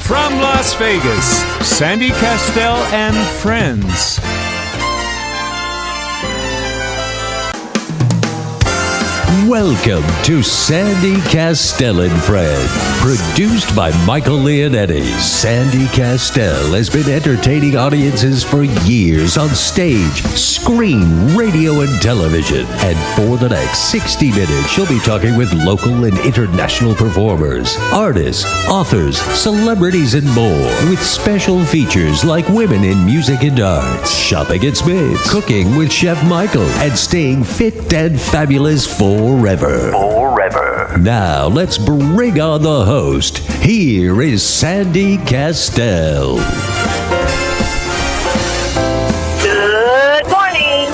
From Las Vegas, Sandy Kastel and friends. Welcome to Sandy Kastel and Friends, produced by Michael Leonetti. Sandy Kastel has been entertaining audiences for years on stage, screen, radio, and television. And for the next 60 minutes, she'll be talking with local and international performers, artists, authors, celebrities, and more, with special features like women in music and arts, shopping at Smith's, cooking with Chef Michael, and staying fit and fabulous forever. Now, let's bring on the host. Here is Sandy Kastel. Good morning,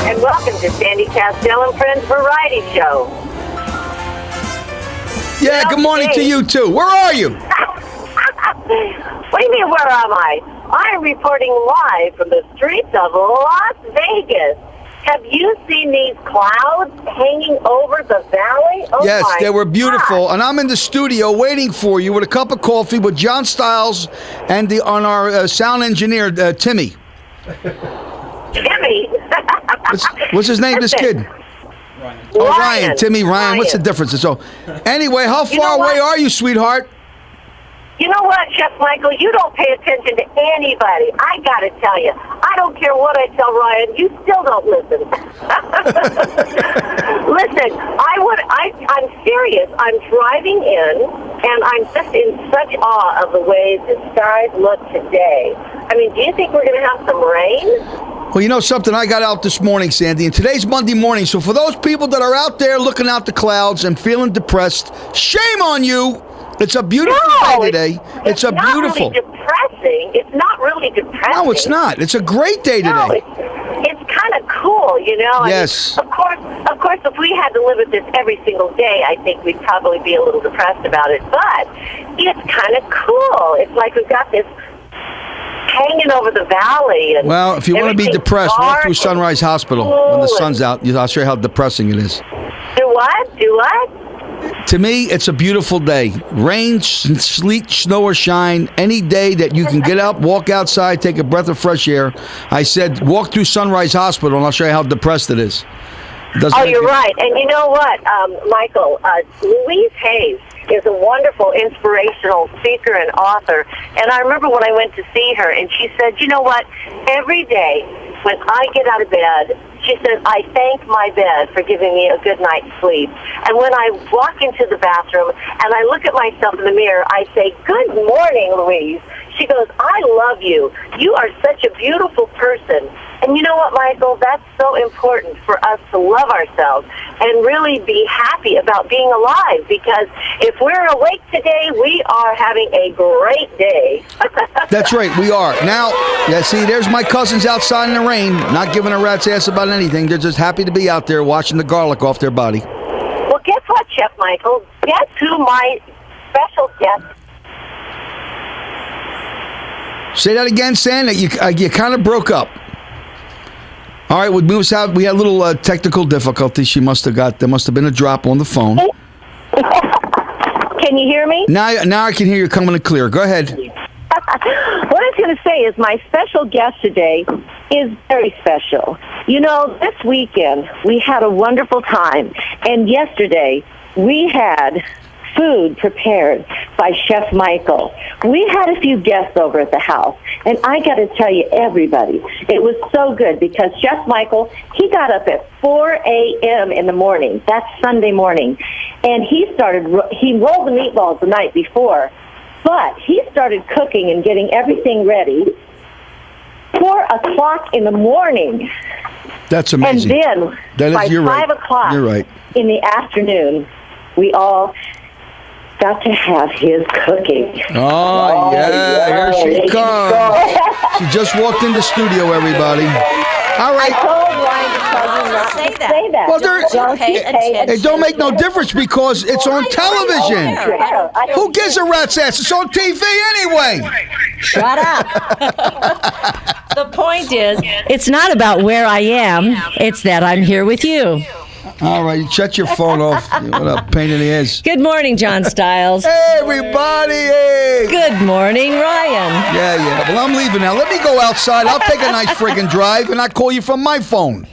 and welcome to Sandy Kastel and Friends Variety Show. Yeah, good morning to you, too. Where are you? What do you mean, where am I? I am reporting live from the streets of Las Vegas. Have you seen these clouds hanging over the valley? Oh, yes, they were beautiful. God. And I'm in the studio waiting for you with a cup of coffee with John Stiles and our sound engineer, Timmy. Timmy? What's his name, this kid? Ryan. Oh, Ryan. Timmy, Ryan. What's the difference? So, anyway, how far away are you, sweetheart? You know what, Chef Michael? You don't pay attention to anybody. I got to tell you. I don't care what I tell Ryan. You still don't listen. Listen, I'm serious. I'm driving in, and I'm just in such awe of the way the skies look today. I mean, do you think we're going to have some rain? Well, you know something? I got out this morning, Sandy, and today's Monday morning. So for those people that are out there looking out the clouds and feeling depressed, shame on you. It's a beautiful day today. It's a beautiful. Really depressing. It's not really depressing. No, it's not. It's a great day today. No, it's kind of cool, you know. Yes. I mean, of course, if we had to live with this every single day, I think we'd probably be a little depressed about it. But it's kind of cool. It's like we've got this hanging over the valley. And well, if you want to be depressed, walk through Sunrise Hospital when the sun's out. I'll show you how depressing it is. Do what? To me, it's a beautiful day. Rain, sleet, snow, or shine. Any day that you can get out, walk outside, take a breath of fresh air. I said, walk through Sunrise Hospital, and I'll show you how depressed it is. You're right. And you know what, Michael? Louise Hayes is a wonderful, inspirational speaker and author. And I remember when I went to see her, and she said, you know what? Every day when I get out of bed, she says, I thank my bed for giving me a good night's sleep. And when I walk into the bathroom and I look at myself in the mirror, I say, good morning, Louise. She goes, I love you. You are such a beautiful person. And you know what, Michael? That's so important for us to love ourselves and really be happy about being alive, because if we're awake today, we are having a great day. That's right, we are. Now, yeah, see, there's my cousins outside in the rain, not giving a rat's ass about anything. They're just happy to be out there watching the garlic off their body. Well, guess what, Chef Michael? Guess who my special guest. Say that again, Sam. You kind of broke up. All right, we had a little technical difficulty. There must have been a drop on the phone. Can you hear me? Now I can hear you coming in clear. Go ahead. What I was going to say is my special guest today is very special. You know, this weekend we had a wonderful time, and yesterday we had food prepared by Chef Michael. We had a few guests over at the house, and I got to tell you, everybody, it was so good because Chef Michael, he got up at 4 a.m. in the morning. That's Sunday morning, and he rolled the meatballs the night before, but he started cooking and getting everything ready 4 o'clock in the morning. That's amazing. And then by 5 o'clock in the afternoon, we all got to have his cooking. Oh, yeah, here she comes. She just walked in the studio, everybody. All right. I told Ryan to tell you not to say that. Well, it don't make no difference because it's on television. Who gives a rat's ass? It's on TV anyway. Shut up. The point is, it's not about where I am. It's that I'm here with you. All right, shut your phone off. What a pain in the ass. Good morning, John Stiles. Hey, everybody. Hey. Good morning, Ryan. Yeah. Well, I'm leaving now. Let me go outside. I'll take a nice friggin' drive, and I'll call you from my phone.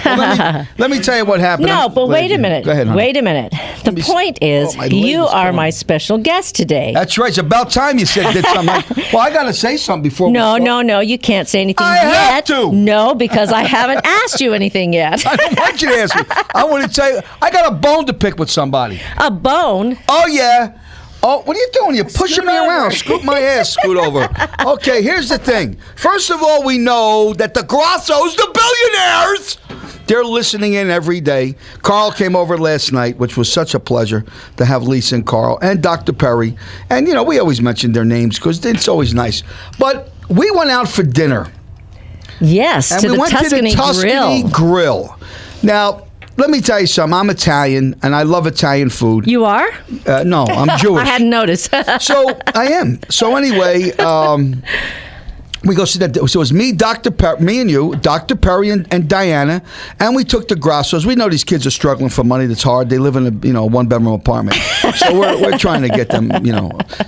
Well, let me tell you what happened. No, but wait a minute. Go ahead, honey. Wait a minute. The point is, you are my special guest today. That's right. It's about time you did something. Well, I got to say something before we start. No. You can't say anything I yet. have to. No, because I haven't asked you anything yet. I don't want you to ask me. I want to tell you, I got a bone to pick with somebody. A bone? Oh, yeah. Oh, what are you doing? You're pushing me around. Scoot my ass. Scoot over. Okay, here's the thing. First of all, we know that the Grossos, the billionaires, they're listening in every day. Carl came over last night, which was such a pleasure to have Lisa and Carl and Dr. Perry. And, you know, we always mention their names because it's always nice. But we went out for dinner. Yes, And to we the went Tuscany to the Tuscany Grill. Now, let me tell you something. I'm Italian, and I love Italian food. You are? No, I'm Jewish. I hadn't noticed. So, I am. So, anyway... we go see that. So it was me, me and you, Dr. Perry and Diana, and we took the Grossos. We know these kids are struggling for money. That's hard. They live in a one-bedroom apartment. So we're trying to get them,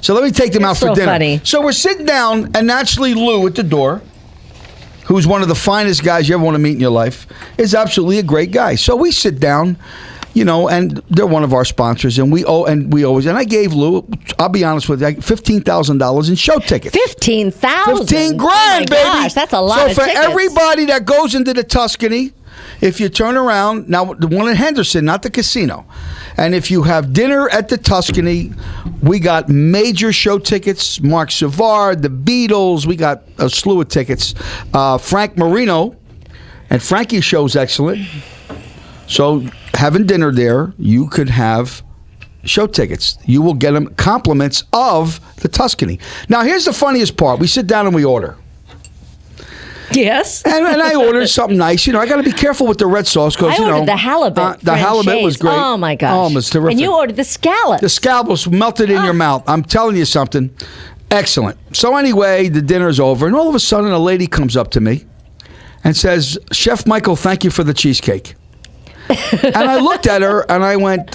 So let me take them out for dinner. Funny. So we're sitting down, and naturally Lou at the door, who's one of the finest guys you ever want to meet in your life, is absolutely a great guy. So we sit down. And they're one of our sponsors, and I gave Lou, I'll be honest with you, $15,000 in show tickets. 15,000? $15,000, baby. Gosh, that's a lot of tickets. So for tickets. everybody that goes into the Tuscany, if you turn around, now the one in Henderson, not the casino, and if you have dinner at the Tuscany, we got major show tickets, Mark Savard, the Beatles, we got a slew of tickets. Frank Marino, and Frankie's show's excellent. So having dinner there, you could have show tickets. You will get them compliments of the Tuscany. Now, here's the funniest part. We sit down and we order. Yes. And I ordered something nice. I got to be careful with the red sauce because I ordered the halibut. The halibut was great. Oh my gosh! Oh, it was terrific. And you ordered the scallops. The scallops melted in your mouth. I'm telling you something. Excellent. So anyway, the dinner's over, and all of a sudden, a lady comes up to me and says, "Chef Michael, thank you for the cheesecake." And I looked at her and I went,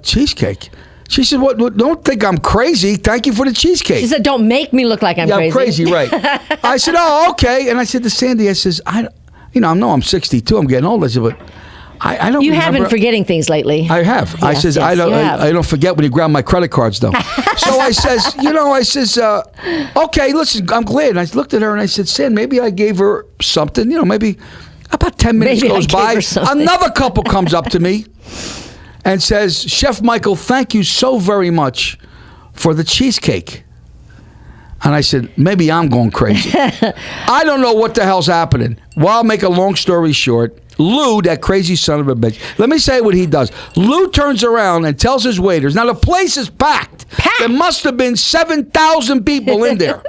cheesecake? She said, "What? Don't think I'm crazy. Thank you for the cheesecake." She said, "Don't make me look like I'm crazy." Yeah, crazy, right. I said, "Oh, okay." And I said to Sandy, I says, I know I'm 62. I'm getting old. I said, but I don't You remember. have been forgetting things lately. I have. Yes, I says, yes, I don't forget when you grab my credit cards, though. So I says, okay, listen, I'm glad. And I looked at her and I said, Sandy, maybe I gave her something, maybe... About 10 minutes Maybe goes by. Another couple comes up to me and says, "Chef Michael, thank you so very much for the cheesecake." And I said, maybe I'm going crazy. I don't know what the hell's happening. Well, I'll make a long story short. Lou, that crazy son of a bitch. Let me say what he does. Lou turns around and tells his waiters, now the place is packed. There must have been 7,000 people in there.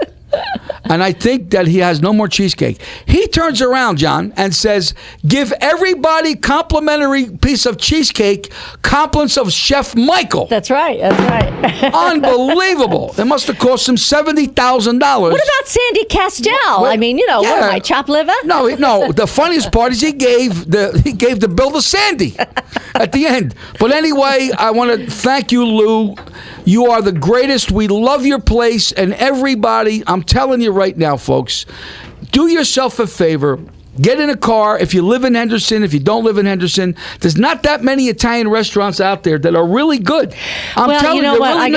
And I think that he has no more cheesecake. He turns around, John, and says, "Give everybody complimentary piece of cheesecake, compliments of Chef Michael." That's right. Unbelievable. It must have cost him $70,000. What about Sandy Kastel? I mean, what am I, chopped liver? No. The funniest part is he gave the bill to Sandy at the end. But anyway, I want to thank you, Lou. You are the greatest. We love your place, and everybody, I'm telling you right now, folks, do yourself a favor. Get in a car. If you live in Henderson, if you don't live in Henderson, there's not that many Italian restaurants out there that are really good. I'm telling you know what? Really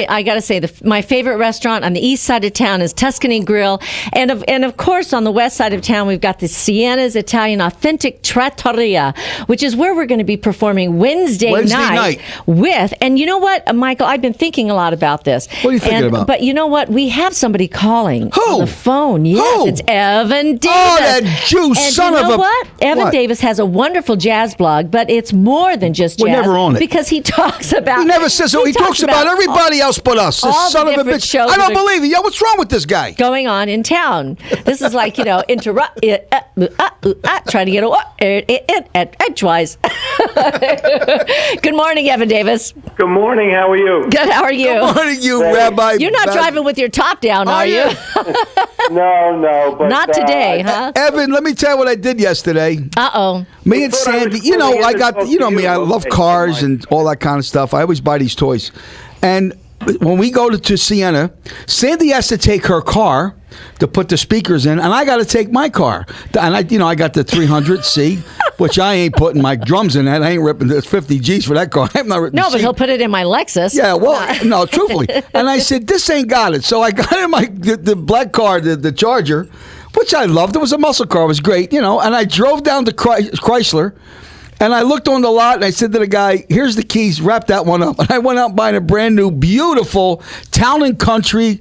I gotta say, my favorite restaurant on the east side of town is Tuscany Grill, and of course on the west side of town we've got the Sienna's Italian Authentic Trattoria, which is where we're going to be performing Wednesday night with. And you know what, Michael? I've been thinking a lot about this. What are you thinking about? But you know what? We have somebody calling Who? on the phone. Yes, Who? it's Evan Davis. Oh, that Jew son you know of a... what? Evan Davis has a wonderful jazz blog, but it's more than just jazz. We're never on it. Because he talks about... He never says so. He talks about everybody else but us. This all son the of a different bitch. shows I don't that are believe it. Yo, what's wrong with this guy? going on in town. This is like, interrupt... trying to get edgewise. Good morning, Evan Davis. Good morning. How are you? Good. How are you? Good morning, you Rabbi. You're not driving with your top down, are you? No, but Not today, huh? Evan, let me tell you what I did yesterday. Uh-oh. Me and I thought I was Sandy, you know, putting I in got, the you know me, I okay, love cars never and all that kind of stuff. I always buy these toys. And when we go to Siena, Sandy has to take her car to put the speakers in, and I got to take my car. And I got the 300C, which I ain't putting my drums in that. I ain't ripping the 50 G's for that car. I'm not ripping No, the but seat. he'll put it in my Lexus. Yeah, well, no, truthfully. And I said, this ain't got it. So I got in the black car, the Charger, which I loved. It was a muscle car. It was great, you know. And I drove down to Chrysler, and I looked on the lot, and I said to the guy, here's the keys, wrap that one up. And I went out buying a brand new, beautiful Town and Country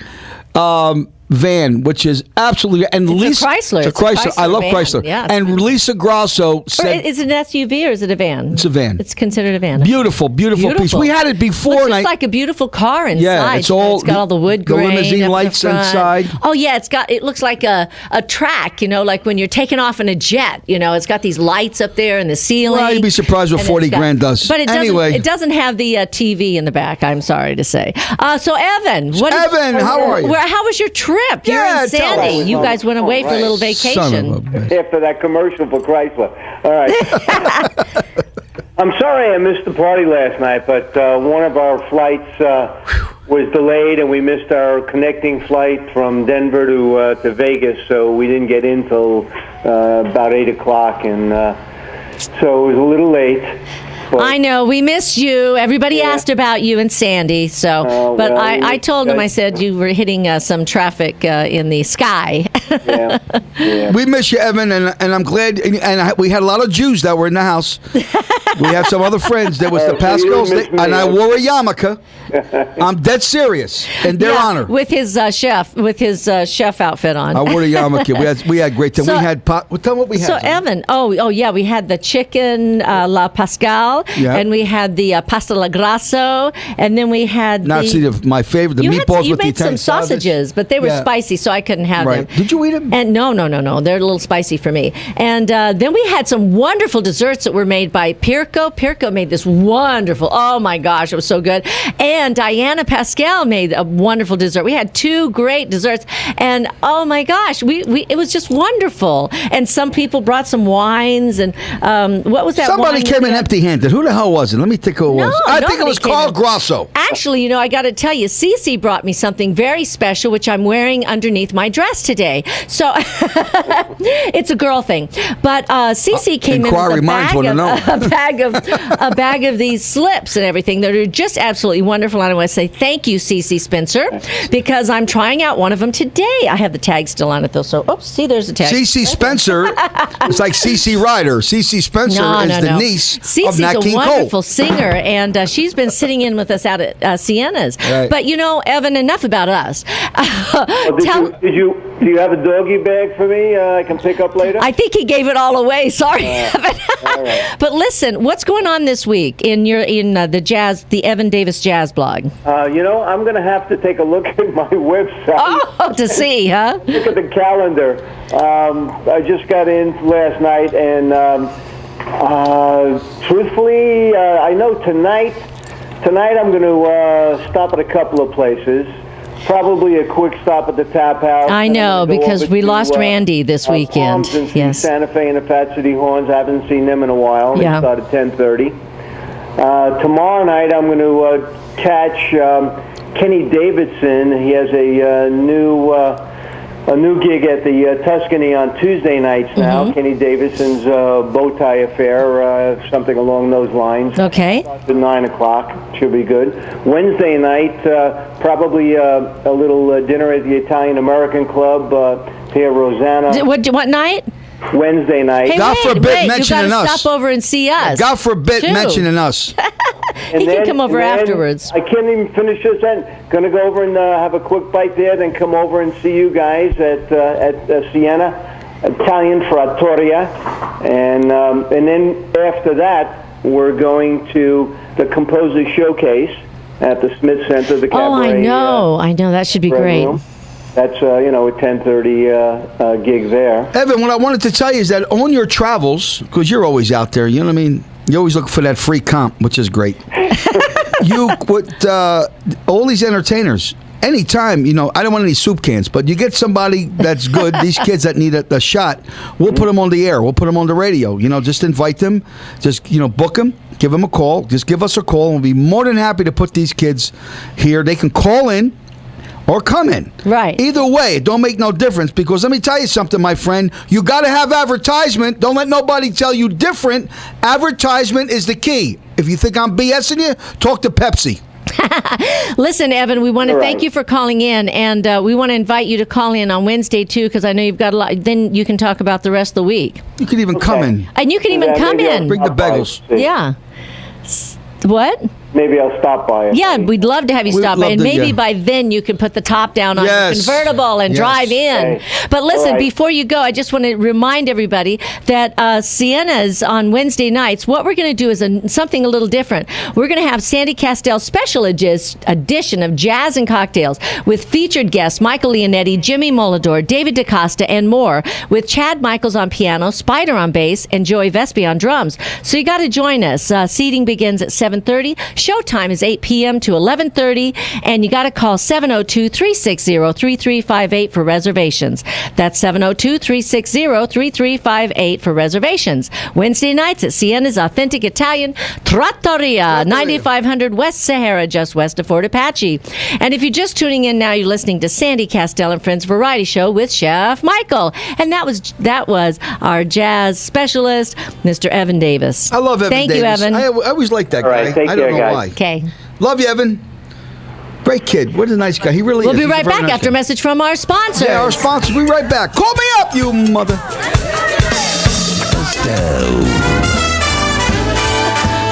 van, which is absolutely, and It's Lisa, a Chrysler. It's a Chrysler. I love van. Chrysler. Yeah, it's and Lisa Grasso Or said, is it an SUV or is it a van? It's a van. It's considered a van. beautiful piece. We had it before, Looks and just like a beautiful car inside. Yeah, it's You know, all- it's got all the wood the grain, limousine up the lights front. inside. Oh yeah, it looks like a track. You know, like when you're taking off in a jet. You know, it's got these lights up there in the ceiling. Well, you'd be surprised what And 40 it's got- grand does. But it doesn't. Anyway. It doesn't have the TV in the back. I'm sorry to say. So Evan, Evan, how are you? How was your trip? You're Yeah, in tell Sandy. us. You guys went away for a little vacation. Son of a bitch. After that commercial for Chrysler. All right. I'm sorry I missed the party last night, but one of our flights was delayed, and we missed our connecting flight from Denver to Vegas, so we didn't get in till about 8 o'clock, and so it was a little late. But I know we missed you. Everybody asked about you and Sandy. So, Oh, but well, I told them. I that's- said you were hitting some traffic in the sky. yeah. We miss you, Evan, and I'm glad. And we had a lot of Jews that were in the house. We have some other friends. There was the So you Pascals, miss me, and I huh? wore a yarmulke. I'm dead serious, in their Yeah, honor. with his chef outfit on. I wore a yarmulke. We had great time. So- We had pot. Well, tell me what we had. So Evan, oh yeah, we had the chicken la Pascal, Yeah. and we had the pasta la grasso, and then we had Not see my favorite, the you meatballs you with the made some Italian sausage. sausages, but they were Yeah. spicy, so I couldn't have Right. them. Did you eat them? And no, they're a little spicy for me. And then we had some wonderful desserts that were made by Pirco. Pirco made this wonderful. Oh my gosh, it was so good. And Diana Pascal made a wonderful dessert. We had two great desserts, and oh my gosh, we it was just wonderful. And some people brought some wines, and what was that? Somebody wine came that in we had? empty-handed. Who the hell was it? Let me think who it was. I think it nobody was came Carl in. Grosso. Actually, I got to tell you, Cece brought me something very special, which I'm wearing underneath my dress today. So it's a girl thing. But Cece came Inquiry in with minds wanna know. a bag of these slips and everything that are just absolutely wonderful. And I want to say thank you, Cece Spencer, because I'm trying out one of them today. I have the tag still on it though. So, oops, see, there's a tag. Cece Spencer. It's like Cece Ryder. Cece Spencer is the niece Cece's of Nat a King wonderful Cole. singer, and she's been sitting in with us out at Sienna's. Right. But Evan, enough about us. Do you have a doggy bag for me I can pick up later? I think he gave it all away. Sorry, Evan. all right. But listen, what's going on this week in the Evan Davis Jazz blog? I'm going to have to take a look at my website. Oh, to see, huh? Look at the calendar. I just got in last night, and truthfully, I know tonight I'm going to stop at a couple of places. Probably a quick stop at the Tap House. I And know, I'm gonna go because over we to, lost Randy this weekend. Palms and see Yes. Santa Fe and the Fat City Horns. I haven't seen them in a while. Yeah. They start at 10:30. Tomorrow night I'm going to catch Kenny Davidson. He has a new gig at the Tuscany on Tuesday nights now. Mm-hmm. Kenny Davidson's bow tie affair, something along those lines. Okay. Starts at 9 o'clock. Should be good. Wednesday night, probably a little dinner at the Italian American Club. Pierre Rosanna. What night? Wednesday night. Hey, God wait, forbid you mentioning gotta us. stop over and see us. God forbid too. mentioning us. He can come over afterwards. I can't even finish this end. Going to go over and have a quick bite there, then come over and see you guys at Siena, Italian Trattoria, and then after that we're going to the Composer Showcase at the Smith Center, the Cabaret. Oh, I know. That should be Red great. Room. That's a 10:30 gig there. Evan, what I wanted to tell you is that on your travels, because you're always out there, you know what I mean? You always look for that free comp, which is great. You with all these entertainers, anytime, I don't want any soup cans, but you get somebody that's good, these kids that need a shot, we'll put them on the air. We'll put them on the radio. Just invite them. Just, book them. Give them a call. Just give us a call. And we'll be more than happy to put these kids here. They can call in or come in. Right. Either way, it don't make no difference, because let me tell you something, my friend. You got to have advertisement. Don't let nobody tell you different. Advertisement is the key. If you think I'm BSing you, talk to Pepsi. Listen, Evan, we want to thank you for calling in, and we want to invite you to call in on Wednesday, too, because I know you've got a lot. Then you can talk about the rest of the week. You can even come in. And you can even come in. Bring the bagels. Yeah. What? Maybe I'll stop by. Yeah, we'd love to have you stop by. And maybe by then you can put the top down on the convertible and drive in. Okay. But listen, before you go, I just want to remind everybody that Sienna's on Wednesday nights. What we're going to do is something a little different. We're going to have Sandy Kastel's special edition of Jazz and Cocktails with featured guests Michael Leonetti, Jimmy Molador, David DaCosta, and more, with Chad Michaels on piano, Spider on bass, and Joey Vespi on drums. So you got to join us. Seating begins at 7:30. Showtime is 8 p.m. to 11:30, and you got to call 702-360-3358 for reservations. That's 702-360-3358 for reservations. Wednesday nights at Sienna's Authentic Italian Trattoria, 9500 West Sahara, just west of Fort Apache. And if you're just tuning in now, you're listening to Sandy Kastel and Friends Variety Show with Chef Michael, and that was our jazz specialist, Mr. Evan Davis. I love Evan Thank Davis. you, Evan. I always liked that guy. Right, take I don't care, know guys. why. Okay. Love you, Evan. Great kid. What a nice guy. He really We'll is. be He's a right very back nice after a guy. message from our sponsors. Yeah, our sponsors. We'll be right back. Call me up, you mother.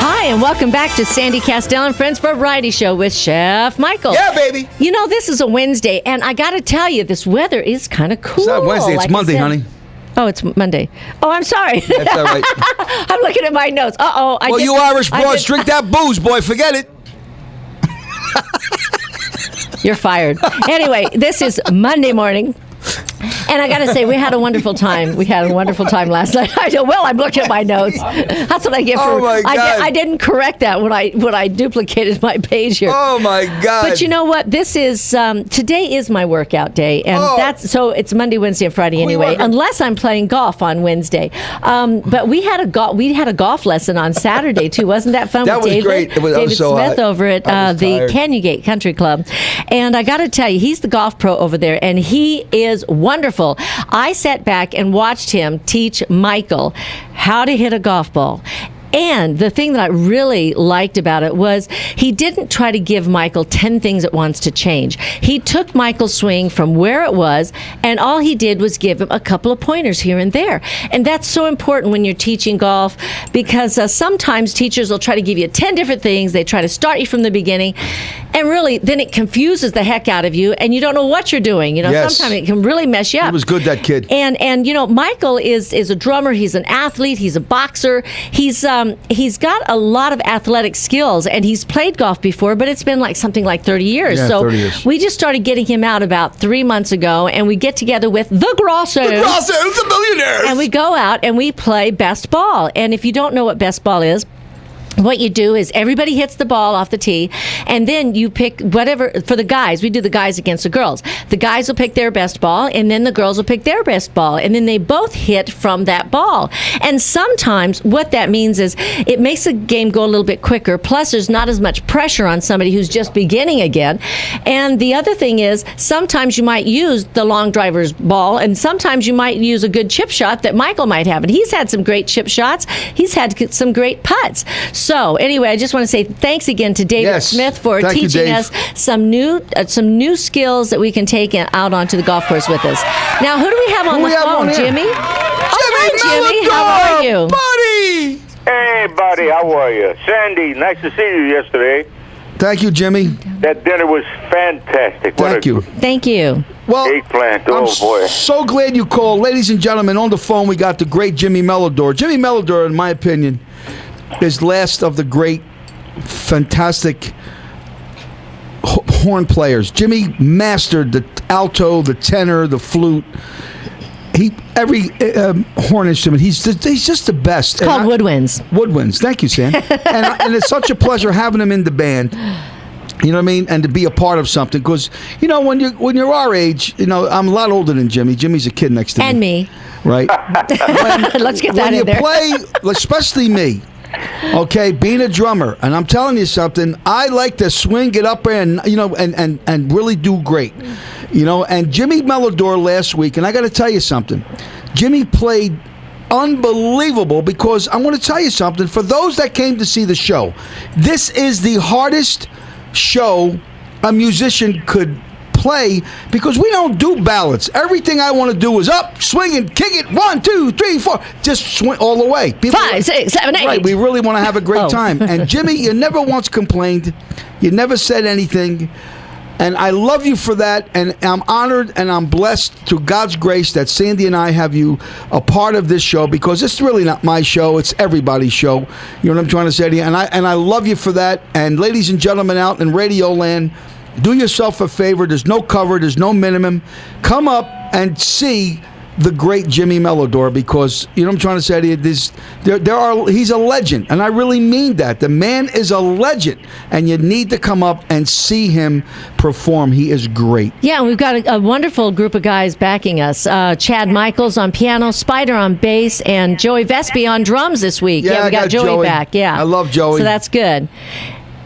Hi, and welcome back to Sandy Kastel and Friends Variety Show with Chef Michael. Yeah, baby. This is a Wednesday, and I got to tell you, this weather is kind of cool. It's not Wednesday. It's like I Monday, said. honey. Oh, it's Monday. Oh, I'm sorry. That's all right. I'm looking at my notes. Uh-oh. Well, you Irish broads, drink that booze, boy. Forget it. You're fired. Anyway, this is Monday morning. And I got to say, we had a wonderful time. We had a wonderful time last night. I know. Well, I'm looking at my notes. That's what I get for. Oh my God. I didn't correct that when I duplicated my page here. Oh my God. But you know what? This is today is my workout day, and so it's Monday, Wednesday, and Friday anyway. Unless I'm playing golf on Wednesday. But we had a golf lesson on Saturday too. Wasn't that fun? That with was David? great. David so Smith over at the Canyongate Country Club, and I got to tell you, he's the golf pro over there, and he is wonderful. I sat back and watched him teach Michael how to hit a golf ball. And the thing that I really liked about it was he didn't try to give Michael 10 things at once to change. He took Michael's swing from where it was, and all he did was give him a couple of pointers here and there. And that's so important when you're teaching golf, because sometimes teachers will try to give you 10 different things. They try to start you from the beginning, and really then it confuses the heck out of you, and you don't know what you're doing. Yes. Sometimes it can really mess you up. He was good, that kid. And Michael is a drummer. He's an athlete. He's a boxer. He's got a lot of athletic skills, and he's played golf before, but it's been something like 30 years. Yeah, so 30 years. We just started getting him out about 3 months ago, and we get together with the Grossos. The Grossos, the millionaires. And we go out and we play best ball. And if you don't know what best ball is, what you do is everybody hits the ball off the tee, and then you pick whatever. For the guys, we do the guys against the girls. The guys will pick their best ball, and then the girls will pick their best ball, and then they both hit from that ball. And sometimes what that means is it makes the game go a little bit quicker, plus there's not as much pressure on somebody who's just beginning again. And the other thing is sometimes you might use the long driver's ball, and sometimes you might use a good chip shot that Michael might have. And he's had some great chip shots. He's had some great putts. So anyway, I just want to say thanks again to David Smith for teaching us some new skills that we can take out onto the golf course with us. Now, who do we have on the phone? Jimmy? Jimmy, how are you? Buddy! Hey, buddy, how are you? Sandy, nice to see you yesterday. Thank you, Jimmy. That dinner was fantastic. Thank you. Thank you. Well, Eggplant, I'm boy. so glad you called. Ladies and gentlemen, on the phone we got the great Jimmy Melador. Jimmy Melador, in my opinion, is last of the great, fantastic horn players. Jimmy mastered the alto, the tenor, the flute. Every horn instrument. He's just the best. It's called woodwinds. Woodwinds. Thank you, Sam. and it's such a pleasure having him in the band. You know what I mean? And to be a part of something, because when you're our age, I'm a lot older than Jimmy. Jimmy's a kid next to me. And me. Right. Let's get that in there. When you play, especially me. Okay, being a drummer, and I'm telling you something, I like to swing, get up there, and and really do great. And Jimmy Melodor last week, and I got to tell you something, Jimmy played unbelievable, because I want to tell you something. For those that came to see the show, this is the hardest show a musician could play, because we don't do ballads. Everything I want to do is up, swing, and kick it. 1, 2, 3, 4, just swing all the way. 5, 6, 7, 8. Right, we really want to have a great time. And Jimmy, you never once complained. You never said anything. And I love you for that, and I'm honored and I'm blessed through God's grace that Sandy and I have you a part of this show, because it's really not my show, it's everybody's show. You know what I'm trying to say to you? And I love you for that. And ladies and gentlemen out in Radio Land, do yourself a favor. There's no cover, there's no minimum. Come up and see the great Jimmy Melodor, because you know what I'm trying to say to you, he's a legend, and I really mean that. The man is a legend, and you need to come up and see him perform. He is great. Yeah, and we've got a wonderful group of guys backing us. Chad Michaels on piano, Spider on bass, and Joey Vespi on drums this week. Yeah, we got Joey back. Yeah, I love Joey. So that's good.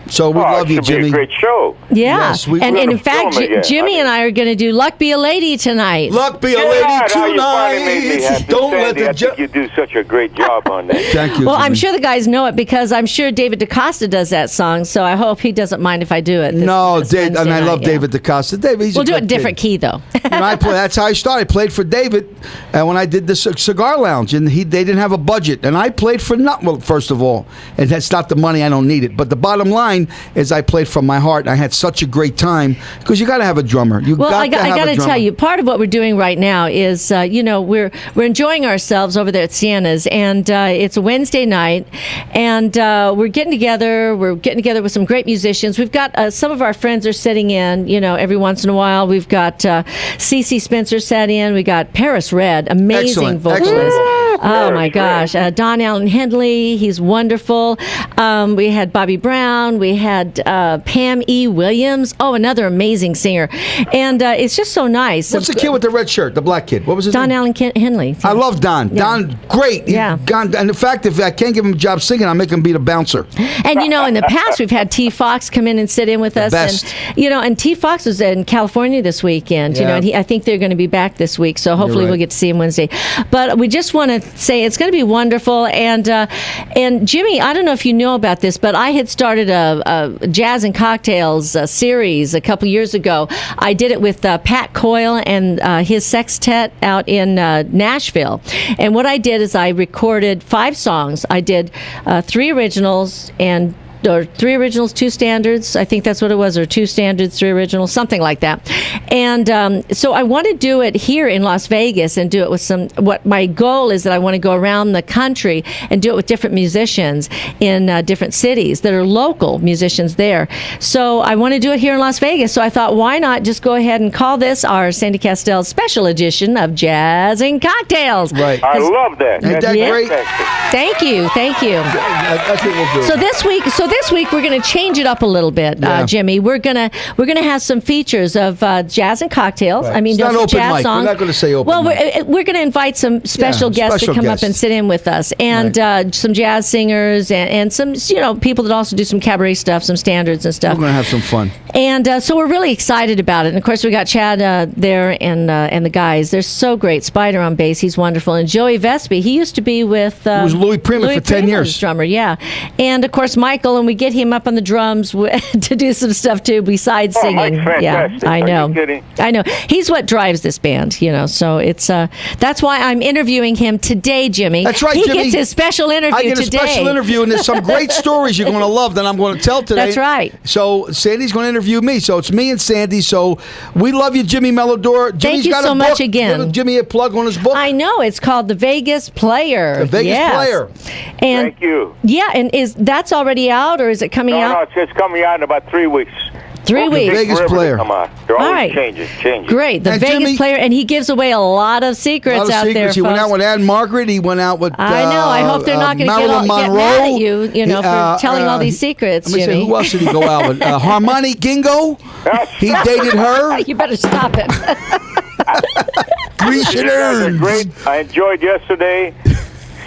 So we love you, Jimmy. Be a great show. Yeah, yes, and in fact, Jimmy and I are going to do "Luck Be a Lady" tonight. Luck be a lady tonight. Don't let the. I think you do such a great job on that. Thank you. Well, Jimmy. I'm sure the guys know it, because I'm sure David DaCosta does that song. So I hope he doesn't mind if I do it. And I love David DaCosta. David, we'll do it a different key though. That's how I started. I played for David when I did the cigar lounge, and they didn't have a budget, and I played for nothing. Well, first of all, and that's not the money. I don't need it. But the bottom line is, I played from my heart, and I had such a great time, because you got to have a drummer. I got to tell you, part of what we're doing right now is, we're enjoying ourselves over there at Sienna's, and it's a Wednesday night, and we're getting together. We're getting together with some great musicians. We've got some of our friends are sitting in, every once in a while. We've got Cece Spencer sat in. We got Paris Red, amazing vocalist. Excellent. Oh my gosh, Don Allen Henley, he's wonderful. We had Bobby Brown. We had Pam E. Williams. Oh, another amazing singer. And it's just so nice. What's the kid with the red shirt, the black kid? What was his name? Don Allen Henley. I love Don. Yeah. Don, great. Yeah. And in fact, if I can't give him a job singing, I'll make him be the bouncer. And in the past, we've had T. Fox come in and sit in with us. Best. And T. Fox was in California this weekend. Yeah. And I think they're going to be back this week. So hopefully we'll get to see him Wednesday. But we just want to say it's going to be wonderful. And Jimmy, I don't know if you know about this, but I had started a Jazz and Cocktails series a couple years ago. I did it with Pat Coyle and his sextet out in Nashville. And what I did is I recorded 5 songs. I did 3 originals or 3 originals, 2 standards. I think that's what it was, or 2 standards, 3 originals, something like that. And so I want to do it here in Las Vegas and do it with what my goal is that I want to go around the country and do it with different musicians in different cities that are local musicians there. So I want to do it here in Las Vegas. So I thought, why not just go ahead and call this our Sandy Kastel special edition of Jazz and Cocktails. Right. I love that. Ain't that great? Thank you. That's what we'll do. So this week we're going to change it up a little bit, Jimmy. We're gonna have some features of jazz and cocktails. Right. I mean, it's not those open jazz mic. songs. We're not going to say open mic. Well, we're going to invite some special guests to come up and sit in with us, and some jazz singers and some people that also do some cabaret stuff, some standards and stuff. We're going to have some fun. And so we're really excited about it. And of course, we got Chad there and the guys. They're so great. Spider on bass, he's wonderful, and Joey Vespi. He used to be with he was Louis Prima for 10 years. Drummer, yeah. And of course, Michael, and we get him up on the drums to do some stuff too besides singing. Mike's fantastic. Yeah, I know. Are you kidding? I know. He's what drives this band, So it's that's why I'm interviewing him today, Jimmy. That's right, he Jimmy. He gets his special interview today. I get a special interview, and there's some great stories you're going to love that I'm going to tell today. That's right. So Sandy's going to interview me. So it's me and Sandy. So we love you, Jimmy Melodor. Thank you so much again. Give Jimmy a plug on his book. I know. It's called The Vegas Player. The Vegas Player. And thank you. Yeah, and that's already out, or is it coming out? No, it's coming out in about 3 weeks. 3 The weeks. Vegas forever player. to come on. They're All always right. changes. Great. The And Vegas Jimmy- player, and he gives away a lot of secrets A lot of out there, secrets. He folks. went out with Anne Margaret. He went out with I know. I hope they're not going to Marilyn get Monroe. mad at you know, for telling all these secrets, Let me Jimmy. say, who else did he go out with? Harmony Gingo. He dated her. You better stop it. Grecian You guys are urns. great. I enjoyed yesterday.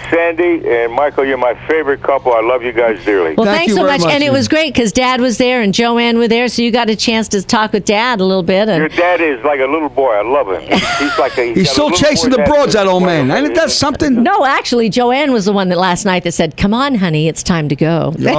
Sandy and Michael, you're my favorite couple. I love you guys dearly. Well, Thank thanks you so very much. much, And it Jimmy. was great because Dad was there and Joanne were there, so you got a chance to talk with Dad a little bit. Your And dad is like a little boy. I love him. He's like a. He's still chasing the broads, that old man. Ain't that something? no, actually, Joanne was the one that last night that said, "Come on, honey, it's time to go." Look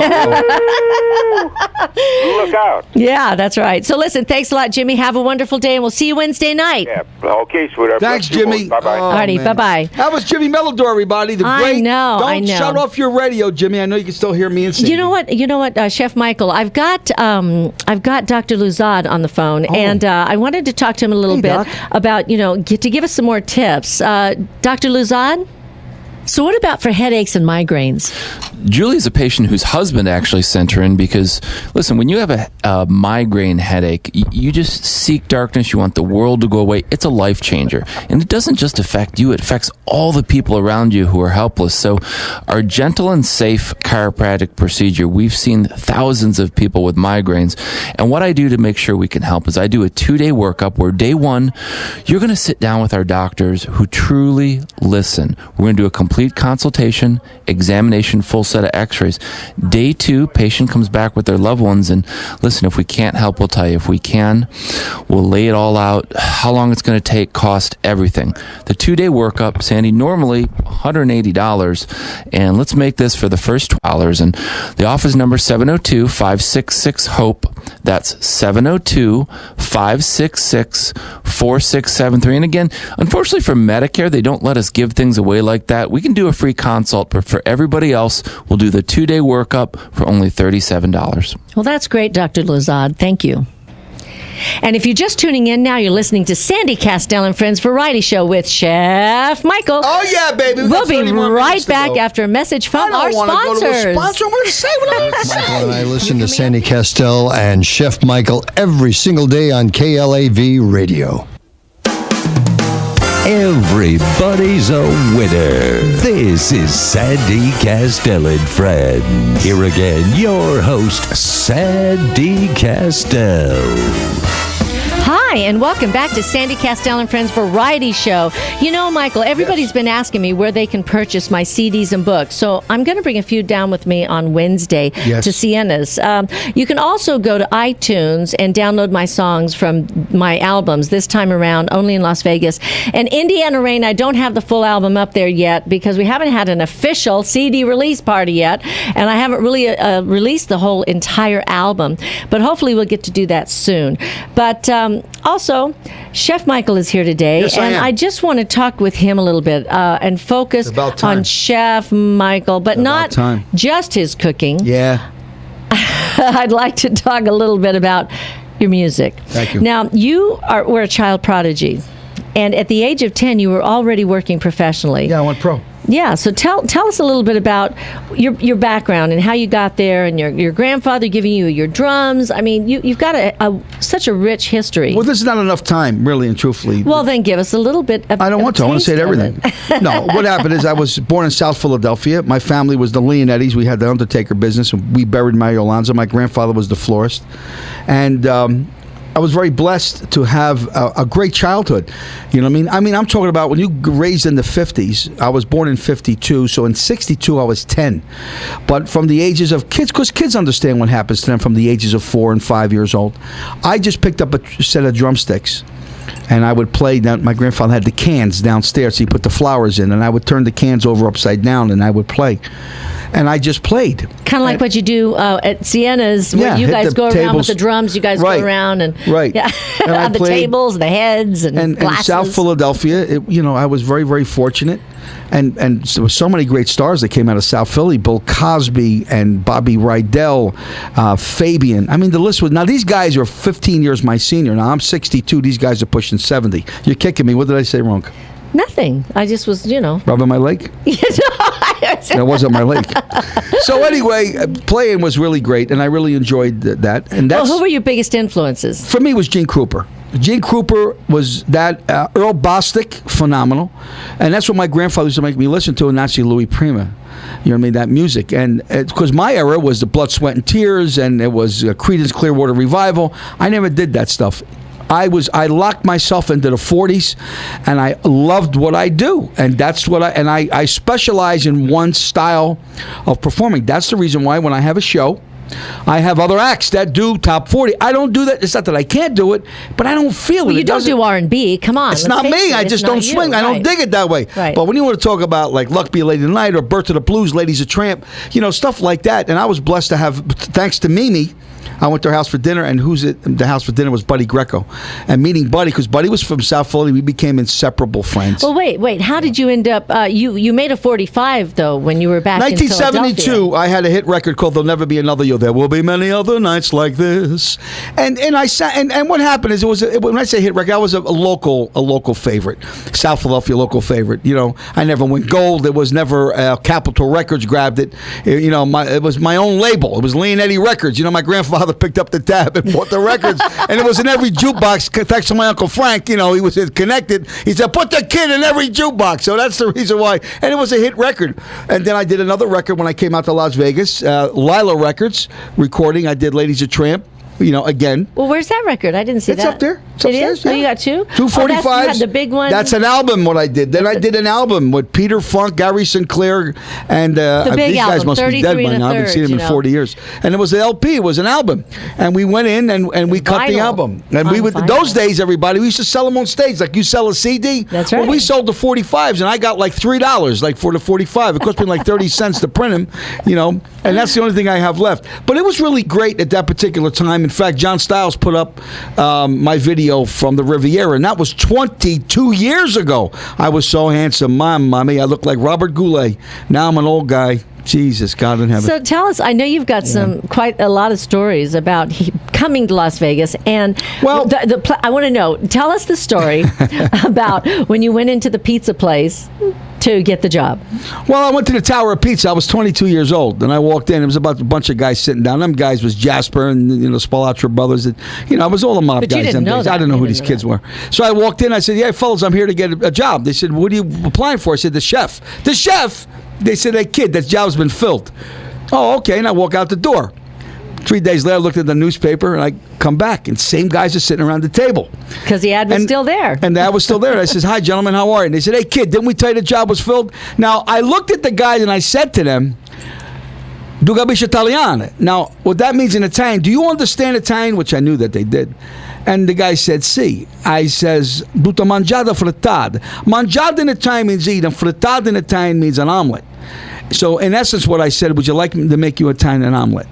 out. Yeah, that's right. So listen, thanks a lot, Jimmy. Have a wonderful day, and we'll see you Wednesday night. Yeah. Okay, sweetheart. Thanks, Jimmy. Bye bye. Alrighty, man. bye-bye. That was Jimmy Melodor, everybody. The I great. know, Don't I know. shut off your radio, Jimmy. I know you can still hear me and Sandy. You know what, Chef Michael? I've got Dr. Luzad on the phone, and I wanted to talk to him a little Hey, bit Doc. about to give us some more tips. Dr. Luzad. So what about for headaches and migraines? Julie's a patient whose husband actually sent her in because, listen, when you have a migraine headache, you just seek darkness. You want the world to go away. It's a life changer. And it doesn't just affect you. It affects all the people around you who are helpless. So our gentle and safe chiropractic procedure, we've seen thousands of people with migraines. And what I do to make sure we can help is I do a 2-day workup where day 1, you're going to sit down with our doctors who truly listen. We're going to do a complete consultation, examination, full set of x-rays. Day 2, patient comes back with their loved ones, and listen, if we can't help, we'll tell you. If we can, we'll lay it all out, how long it's going to take, cost, everything. The 2-day workup, Sandy, normally $180, and let's make this for the first $12. And the office number 702-566-HOPE. That's 702-566-4673. And again, unfortunately for Medicare, they don't let us give things away like that. We can do a free consult, but for everybody else, we'll do the 2-day workup for only $37. Well, that's great, Dr. Luzad. Thank you. And if you're just tuning in now, you're listening to Sandy Kastel and Friends Variety Show with Chef Michael. Oh, yeah, baby. We We'll got be 31 right minutes to back go. after a message I from our don't want to go to a sponsors. sponsor. I'm going to say what I'm going to say. Michael and I listen to Sandy Kastel and Chef Michael every single day on KLAV Radio. Everybody's a winner. This is Sandy Kastel and Friends. Here again, your host, Sandy Kastel. Hi, and welcome back to Sandy Kastel and Friends Variety Show. You know, Michael, everybody's been asking me where they can purchase my CDs and books, so I'm going to bring a few down with me on Wednesday to Sienna's. You can also go to iTunes and download my songs from my albums, this time around only in Las Vegas. And Indiana Rain, I don't have the full album up there yet because we haven't had an official CD release party yet, and I haven't really released the whole entire album, but hopefully we'll get to do that soon. But also, Chef Michael is here today, Yes, I and am. I just want to talk with him a little bit and focus About time. on Chef Michael, but not time. just his cooking. Yeah. I'd like to talk a little bit about your music. Thank you. Now, were a child prodigy, and at the age of 10, you were already working professionally. Yeah, I went pro. Yeah, so tell us a little bit about your background and how you got there, and your grandfather giving you your drums. I mean, you've got such a rich history. Well, this is not enough time, really and truthfully. Well, then give us a little bit of I don't want to. I want to say everything. No, what happened is I was born in South Philadelphia. My family was the Leonettis. We had the undertaker business, and we buried Mario Alonzo. My grandfather was the florist. And I was very blessed to have a great childhood. You know what I mean? I mean, I'm talking about when you raised in the 50s. I was born in 52, so in 62 I was 10. But from the ages of kids, because kids understand what happens to them from the ages of 4 and 5 years old, I just picked up a set of drumsticks. And I would play down. My grandfather had the cans downstairs. So he put the flowers in, and I would turn the cans over upside down, and I would play. And I just played. Kind of like what you do at Sienna's, where Yeah, you hit guys the go around with tables. the drums. You guys Right. go around and Right. yeah, And I on the played- tables, the heads, and And glasses. South Philadelphia, I was very, very fortunate. And there were so many great stars that came out of South Philly. Bill Cosby and Bobby Rydell, Fabian. I mean, the list was... Now, these guys are 15 years my senior. Now, I'm 62. These guys are pushing 70. You're kicking me. What did I say wrong? Nothing. I just was, Rubbing my leg? I That wasn't my lake. So anyway, playing was really great, and I really enjoyed that. And that's who were your biggest influences? for me was Gene Krupa. Gene Krupa was that. Earl Bostic, phenomenal, and that's what my grandfather used to make me listen to, and Nazi Louis Prima. You know what I mean? That music, and because my era was the Blood, Sweat, and Tears, and it was Creedence Clearwater Revival. I never did that stuff. I locked myself into the 40s, and I loved what I do, and that's what I specialize in one style of performing. That's the reason why when I have a show, I have other acts that do top 40. I don't do that. It's not that I can't do it, but I don't feel it. You don't do R&B. Come on. It's not me. I just don't swing. I don't dig it that way. Right. But when you want to talk about like Luck Be a Lady Tonight or Birth to the Blues, Ladies of Tramp, stuff like that. And I was blessed to have, thanks to Mimi, I went to her house for dinner, and the house for dinner was Buddy Greco. And meeting Buddy, because Buddy was from South Philly, we became inseparable friends. Well, wait. How did you end up? You made a 45 though when you were back in 1972. Philadelphia. I had a hit record called "There'll Never Be Another You." There will be many other nights like this. And I sat, and what happened is when I say hit record, I was a local favorite, South Philadelphia local favorite. I never went gold. It was never Capitol Records grabbed it. It was my own label. It was Leon Eddy Records. My grandfather picked up the tab and bought the records, and it was in every jukebox. Thanks to my Uncle Frank, he was connected. He said, "Put the kid in every jukebox." So that's the reason why. And it was a hit record. And then I did another record when I came out to Las Vegas, Lila Records recording. I did "Ladies of Tramp." Again. Well, where's that record? I didn't see that. It's up there. It's it upstairs, is? Oh, you got two? 245s. You had the big one? That's an album, what I did. Then I did an album with Peter Funk, Gary Sinclair, and the big these guys album, must be dead by now. I haven't seen them in 40 years. And it was an LP. It was an album. And we went in and we cut the album. And we would, those days, everybody, we used to sell them on stage. Like you sell a CD. That's right. Well, we sold the 45s, and I got like $3 like for the 45. It cost me like 30 cents to print them, and that's the only thing I have left. But it was really great at that particular time. In fact, John Stiles put up my video from the Riviera, and that was 22 years ago. I was so handsome, mommy. I looked like Robert Goulet. Now I'm an old guy. Jesus, God in heaven. So tell us, I know you've got quite a lot of stories about coming to Las Vegas, and I want to know, tell us the story about when you went into the pizza place to get the job. Well, I went to the Tower of Pizza. I was 22 years old, and I walked in. It was about a bunch of guys sitting down. Them guys was Jasper and Spalatra brothers. And, I was all the mob but guys. You didn't know that. I didn't know who these kids were. So I walked in. I said, "Yeah, fellas, I'm here to get a job." They said, "What are you applying for?" I said, "The chef." The chef. They said, "Hey, kid, that job's been filled." Oh, okay. And I walk out the door. 3 days later, I looked at the newspaper, and I come back, and same guys are sitting around the table. Because the ad was still there. And the ad was still there. And I says, "Hi, gentlemen, how are you?" And they said, "Hey, kid, didn't we tell you the job was filled?" Now, I looked at the guys, and I said to them, "Tu capisci italiano?" Now, what that means in Italian, do you understand Italian? Which I knew that they did. And the guy said, "Sì." I says, "Tutta mangiata frittata." Mangiata in Italian means eat, and frittata in Italian means an omelet. So, in essence, what I said, "Would you like me to make you an omelet?"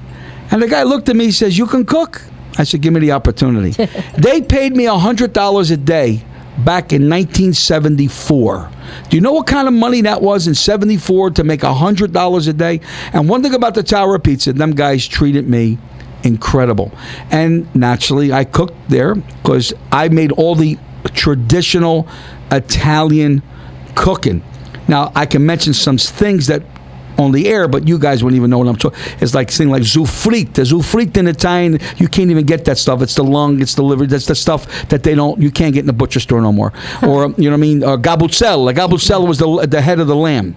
And the guy looked at me, he says, "You can cook?" I said, "Give me the opportunity." They paid me $100 a day back in 1974. Do you know what kind of money that was in 74 to make $100 a day? And one thing about the Tower of Pizza, them guys treated me incredible. And naturally, I cooked there because I made all the traditional Italian cooking. Now, I can mention some things that on the air, but you guys wouldn't even know what I'm talking. It's like saying like zufrita. Zufrita in Italian, you can't even get that stuff. It's the lung, it's the liver. That's the stuff that you can't get in the butcher store no more. Or, you know what I mean? Gabuzzella. Gabuzzella was the head of the lamb.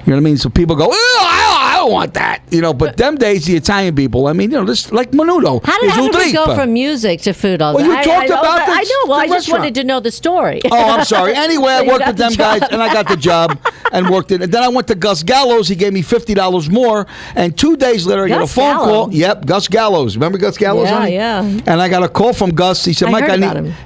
You know what I mean? So people go, I don't want that. But them days, the Italian people, this like menudo. How did we go from music to food all day? Well, you talked about this. I know. Well, I just restaurant. wanted to know the story. Oh, I'm sorry. Anyway, I worked with them guys, and I got the job and worked it. And then I went to Gus Gallows. He gave me $50 more. And 2 days later, I got a phone call. Yep, Gus Gallows. Remember Gus Gallows? Yeah. And I got a call from Gus. He said, "Mike,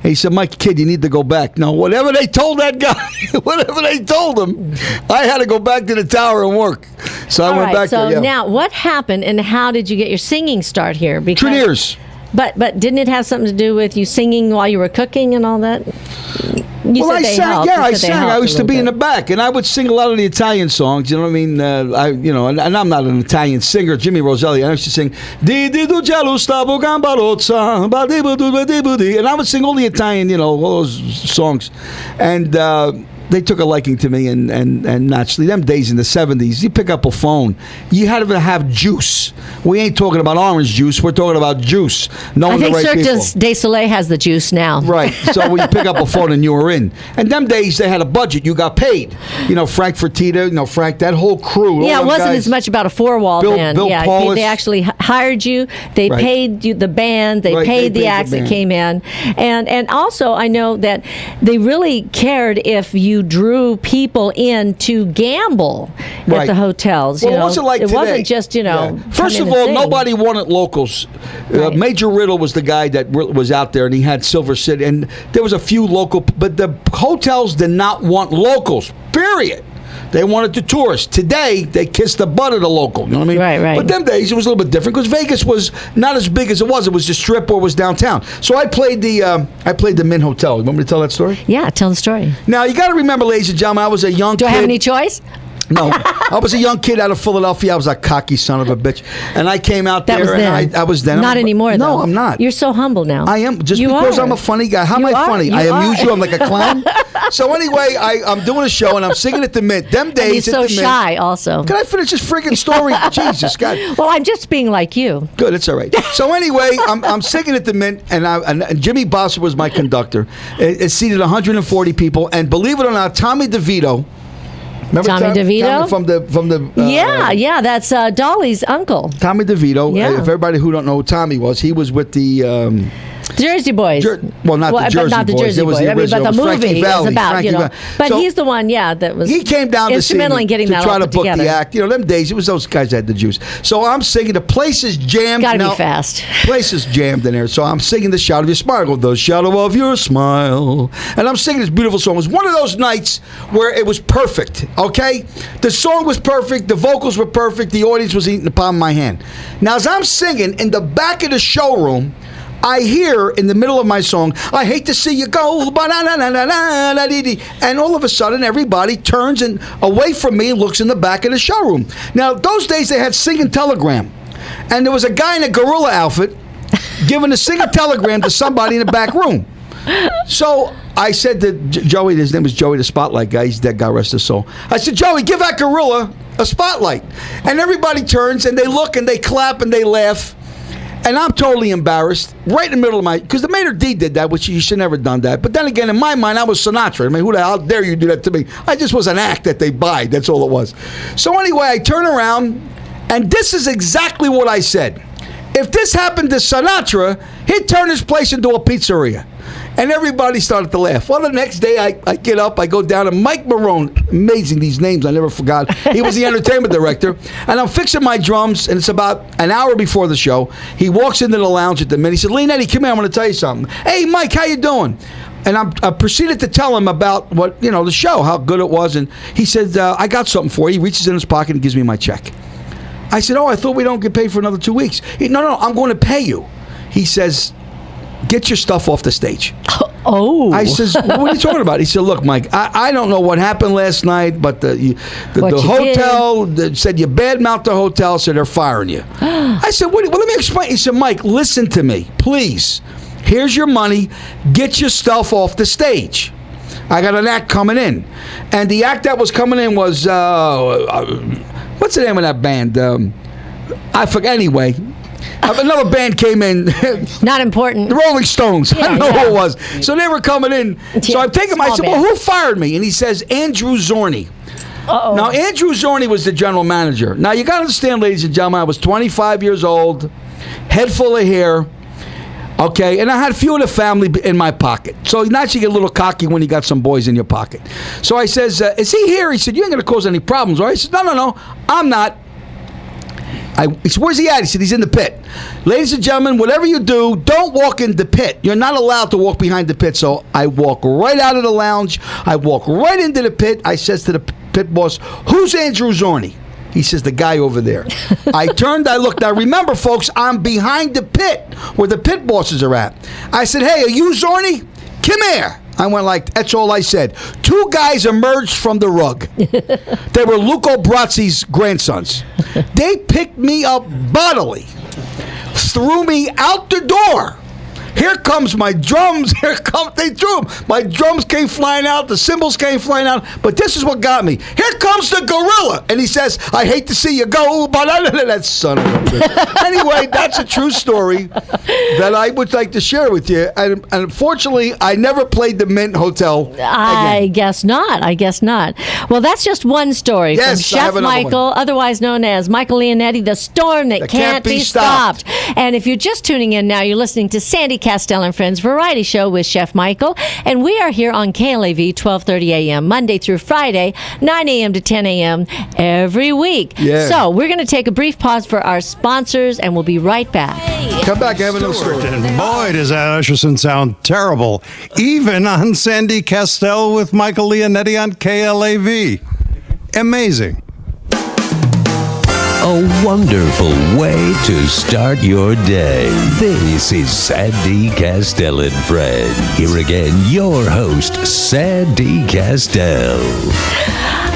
He said, "Mike, kid, you need to go back." No, whatever they told that guy, whatever they told him, I had to go back to the tower and work. So I went back there. So now, what happened, and how did you get your singing start here? Because, Treniers. But didn't it have something to do with you singing while you were cooking and all that? I sang. Yeah, I sang. I used to be in the back, and I would sing a lot of the Italian songs. You know what I mean? And I'm not an Italian singer. Jimmy Roselli. I used to sing "Di di du cielo stavo gambarozza, ba di bu du ba di bu di," and I would sing all the Italian, all those songs. And they took a liking to me, and naturally, them days in the 70s, you pick up a phone, you had to have juice. We ain't talking about orange juice. We're talking about juice. I think Cirque du Soleil has the juice now. Right. So when you pick up a phone and you were in. And them days, they had a budget. You got paid. Frank Fertitta, Frank, that whole crew. Yeah, it wasn't as much about a four-wall band. Bill Paulus. They actually hired you. They paid you the band. They paid the acts that came in. And also, I know that they really cared if you drew people in to gamble at the hotels. Well, it wasn't like today. It wasn't just, First of all, nobody wanted locals. Right. Major Riddle was the guy that was out there, and he had Silver City, and there was a few local, but the hotels did not want locals, period. They wanted the tourists. Today, they kiss the butt of the local. You know what I mean? Right. But them days, it was a little bit different because Vegas was not as big as it was. It was the Strip or it was downtown. So I played the Mint Hotel. You want me to tell that story? Yeah, tell the story. Now, you got to remember, ladies and gentlemen, I was a young kid. Do I have any choice? No, I was a young kid out of Philadelphia. I was a cocky son of a bitch, and I came out That there. was then. I was then. Not anymore. No, though. I'm not. You're so humble now. I am just you because are. I'm a funny guy. How am I funny? I amuse you. I'm like a clown. So anyway, I'm doing a show and I'm singing at the Mint. Them days, and he's so at the shy. Mint, Also, can I finish this friggin' story? Jesus God. Well, I'm just being like you. Good, it's all right. So anyway, I'm singing at the Mint, and Jimmy Bosser was my conductor. It seated 140 people, and believe it or not, Tommy DeVito. Remember Tommy DeVito from the yeah, that's Dolly's uncle. Tommy DeVito. Yeah. If everybody who don't know who Tommy was, he was with the Jersey Boys. Not the Jersey not the Boys. Jersey It was Boys. the original. But the movie Frankie is Valli, about Frankie Valli. But So he's the one, that was. he came down to see me instrumental in getting to that try all to put book together. the act. Them days, it was those guys that had the juice. So I'm singing. The place is jammed. Gotta now, be fast. Place is jammed in there. So I'm singing the shadow of your smile. The shadow of your smile. And I'm singing this beautiful song. It was one of those nights where it was perfect. Okay, the song was perfect. The vocals were perfect. The audience was eating the palm of my hand. Now as I'm singing in the back of the showroom, I hear in the middle of my song, I hate to see you go, and all of a sudden everybody turns and away from me and looks in the back of the showroom. Now, those days they had Sing and Telegram, and there was a guy in a gorilla outfit giving a Sing and Telegram to somebody in the back room. So I said to Joey, his name was Joey, the Spotlight guy, he's dead, God rest his soul. I said, Joey, give that gorilla a spotlight. And everybody turns and they look and they clap and they laugh. And I'm totally embarrassed, right in the middle of because the Mater D did that, which you should never have done that. But then again, in my mind, I was Sinatra. I mean, who the hell dare you do that to me? I just was an act that they buy. That's all it was. So anyway, I turn around, and this is exactly what I said. If this happened to Sinatra, he'd turn his place into a pizzeria. And everybody started to laugh. Well, the next day, I get up, I go down to Mike Marone. Amazing, these names, I never forgot. He was the entertainment director. And I'm fixing my drums, and it's about an hour before the show. He walks into the lounge at the Mint. He said, Leonetti, come here, I want to tell you something. Hey, Mike, how you doing? And I proceeded to tell him about what, the show, how good it was. And he said, I got something for you. He reaches in his pocket and gives me my check. I said, I thought we don't get paid for another 2 weeks. No, I'm going to pay you. He says, get your stuff off the stage. Oh. I says, what are you talking about? He said, look, Mike, I don't know what happened last night, but the hotel said you badmouthed the hotel, so they're firing you. I said, well, let me explain. He said, Mike, listen to me, please. Here's your money. Get your stuff off the stage. I got an act coming in. And the act that was coming in was, what's the name of that band? I forget. Anyway. Another band came in. Not important. The Rolling Stones. Yeah, I don't know who it was. So they were coming in. So I'm taking I said, well, who fired me? And he says, Andrew Zorni. Uh-oh. Now, Andrew Zorni was the general manager. Now, you got to understand, ladies and gentlemen, I was 25 years old, head full of hair, okay, and I had a few of the family in my pocket. So naturally you get a little cocky when you got some boys in your pocket. So I says, is he here? He said, you ain't going to cause any problems, right? I said, no, I'm not. He said, where's he at? He said, he's in the pit. Ladies and gentlemen, whatever you do, don't walk in the pit. You're not allowed to walk behind the pit. So I walk right out of the lounge. I walk right into the pit. I says to the pit boss, who's Andrew Zorni? He says, the guy over there. I turned, I looked. Now, remember, folks, I'm behind the pit where the pit bosses are at. I said, hey, are you Zorni? Come here. I went like, that's all I said. Two guys emerged from the rug. They were Luco Brazzi's grandsons. They picked me up bodily, threw me out the door, Here comes my drums. They threw them. My drums came flying out. The cymbals came flying out. But this is what got me. Here comes the gorilla. And he says, I hate to see you go, but that son of a bitch. Anyway, that's a true story that I would like to share with you. And unfortunately, I never played the Mint Hotel again. I guess not. Well, that's just one story from Chef Michael, otherwise known as Michael Leonetti, the storm that can't be stopped. And if you're just tuning in now, you're listening to Sandy Kastel and Friends Variety Show with Chef Michael. And we are here on KLAV 1230 a.m. Monday through Friday, 9 a.m. to 10 a.m. every week. Yeah. So we're going to take a brief pause for our sponsors, and we'll be right back. Come back, I have another story. And boy, does that Usherson sound terrible. Even on Sandy Kastel with Michael Leonetti on KLAV. Amazing. A wonderful way to start your day. This is Sandy Kastel and Friends. Here again, your host, Sandy Kastel.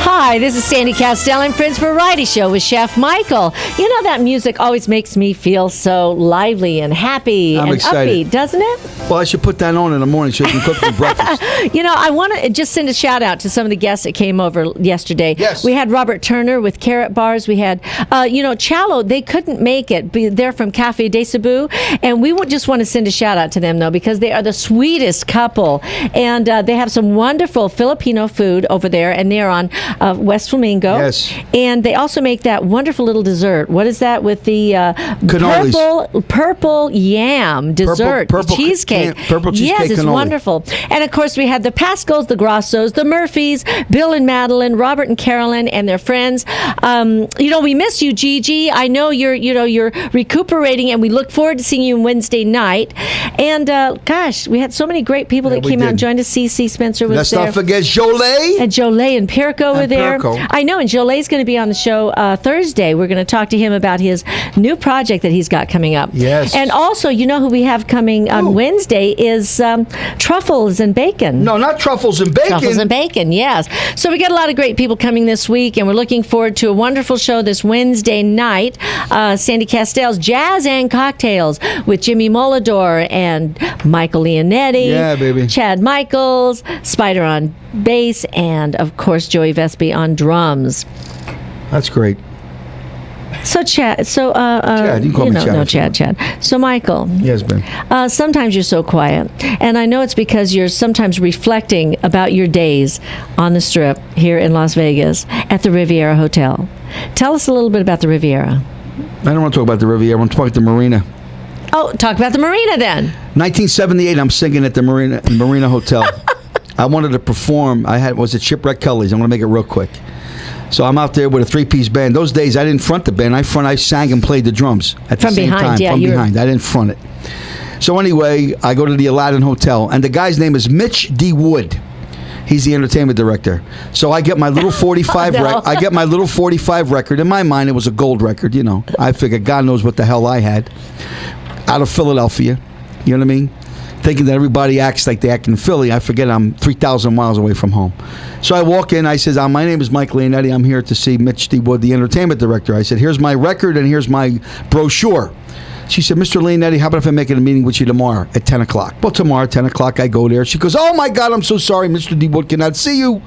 Hi, this is Sandy Kastel and Friends Variety Show with Chef Michael. You know, that music always makes me feel so lively and happy and upbeat, doesn't it? Well, I should put that on in the morning so you can cook me breakfast. You know, I want to just send a shout out to some of the guests that came over yesterday. Yes. We had Robert Turner with carrot bars. We had, Chalo. They couldn't make it. They're from Cafe de Cebu. And we would just want to send a shout out to them, though, because they are the sweetest couple. And they have some wonderful Filipino food over there. And they're on West Flamingo. Yes. And they also make that wonderful little dessert. What is that with the purple yam dessert? Purple cheesecake. Purple cheesecake. Yes, it's cannoli. wonderful. And of course, we had the Pascals, the Grossos, the Murphys, Bill and Madeline, Robert and Carolyn, and their friends. We miss you, Gigi. I know you're recuperating, and we look forward to seeing you Wednesday night. And gosh, we had so many great people that came out and joined us. CC Spencer was there. Let's not forget Jolie. And Jolie and Pirco were there. Pirco. I know, and Jolie's going to be on the show Thursday. We're going to talk to him about his new project that he's got coming up. Yes. And also, you know who we have coming on Wednesday is Truffles and Bacon. No, not Truffles and Bacon. Truffles and Bacon, yes. So we got a lot of great people coming this week, and we're looking forward to a wonderful show this Wednesday night. Sandy Kastel's Jazz and Cocktails with Jimmy Molador and Michael Leonetti. Yeah, baby. Chad Michaels, Spider on bass, and of course Joey Vespi on drums. That's great. So Chad, Chad, you can call me Chad. No, Chad. So Michael. Yes, Ben. Sometimes you're so quiet, and I know it's because you're sometimes reflecting about your days on the Strip here in Las Vegas at the Riviera Hotel. Tell us a little bit about the Riviera. I don't want to talk about the Riviera. I want to talk about the Marina. Oh, talk about the Marina then. 1978, I'm singing at the Marina Hotel. I wanted to perform. Was it Shipwreck Kelly's? I'm going to make it real quick. So I'm out there with a three-piece band. Those days, I didn't front the band. I sang and played the drums at the same time. Yeah, from behind. I didn't front it. So anyway, I go to the Aladdin Hotel, and the guy's name is Mitch D. Wood. He's the entertainment director. So I get my little 45 I get my little 45 record. In my mind, it was a gold record, you know. I figured God knows what the hell I had. Out of Philadelphia. You know what I mean? Thinking that everybody acts like they act in Philly. I forget I'm 3,000 miles away from home. So I walk in. I says, my name is Mike Leonetti. I'm here to see Mitch D. Wood, the entertainment director. I said, here's my record and here's my brochure. She said, Mr. Leonetti, how about if I make it a meeting with you tomorrow at 10 o'clock? Well, tomorrow at 10 o'clock, I go there. She goes, oh, my God, I'm so sorry. Mr. D. Wood cannot see you.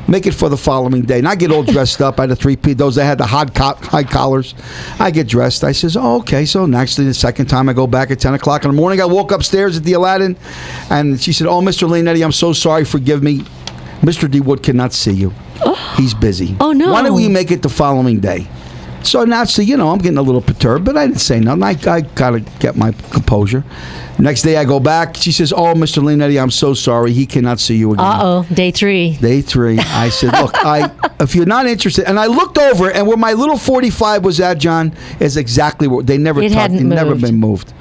Make it for the following day. And I get all dressed up. I had a three-piece. Those that had the high collars. I get dressed. I says, oh, okay. So actually, the second time I go back at 10 o'clock in the morning, I woke upstairs at the Aladdin. And she said, oh, Mr. Leonetti, I'm so sorry. Forgive me. Mr. D. Wood cannot see you. He's busy. Oh, no. Why don't we make it the following day? So naturally, I'm getting a little perturbed, but I didn't say nothing. I got to get my composure. Next day, I go back. She says, oh, Mr. Leonetti, I'm so sorry. He cannot see you again. Uh-oh, day 3. Day 3. I said, look, if you're not interested, and I looked over, and where my little 45 was at, John, is exactly where they never touched. It never been moved.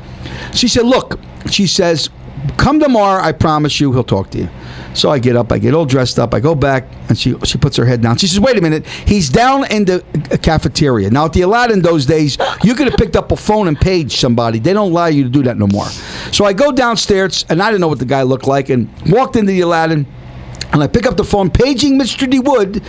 She said, look, she says, come tomorrow, I promise you, he'll talk to you. So I get up, I get all dressed up, I go back, and she puts her head down. She says, wait a minute, he's down in the cafeteria. Now, at the Aladdin those days, you could have picked up a phone and paged somebody. They don't allow you to do that no more. So I go downstairs, and I didn't know what the guy looked like, and walked into the Aladdin. And I pick up the phone, paging Mr. DeWood,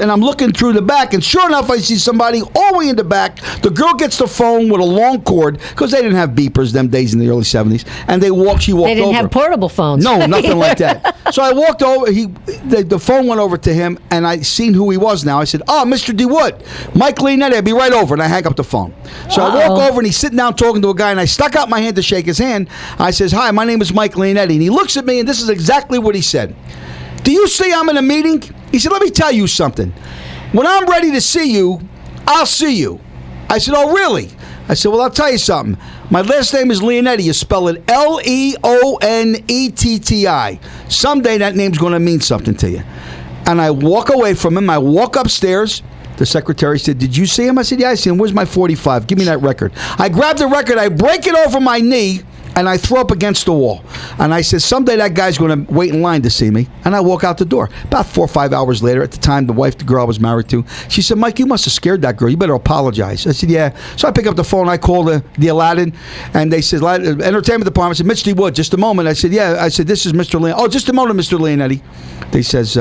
and I'm looking through the back, and sure enough, I see somebody all the way in the back. The girl gets the phone with a long cord, because they didn't have beepers them days in the early 70s, and she walked over. They didn't have portable phones. No, nothing like that. So I walked over, the phone went over to him, and I seen who he was now. I said, "Oh, Mr. DeWood, Mike Leonetti, I'll be right over," and I hang up the phone. So I walk over, and he's sitting down talking to a guy, and I stuck out my hand to shake his hand. I says, "Hi, my name is Mike Leonetti," and he looks at me, and this is exactly what he said. "Do you see I'm in a meeting?" He said, "Let me tell you something. When I'm ready to see you, I'll see you." I said, "Oh, really?" I said, "Well, I'll tell you something. My last name is Leonetti. You spell it Leonnetti. Someday that name's going to mean something to you." And I walk away from him. I walk upstairs. The secretary said, "Did you see him?" I said, "Yeah, I see him. Where's my 45? Give me that record." I grab the record. I break it over my knee. And I throw up against the wall. And I said, someday that guy's going to wait in line to see me. And I walk out the door. About 4 or 5 hours later, at the time, the girl I was married to, she said, "Mike, you must have scared that girl. You better apologize." I said, "Yeah." So I pick up the phone. I call the Aladdin. And they said, "Entertainment department." I said, "Mitch D. Wood, just a moment." I said, "Yeah." I said, "This is Mr. Leonetti." "Oh, just a moment, Mr. Leonetti." They says,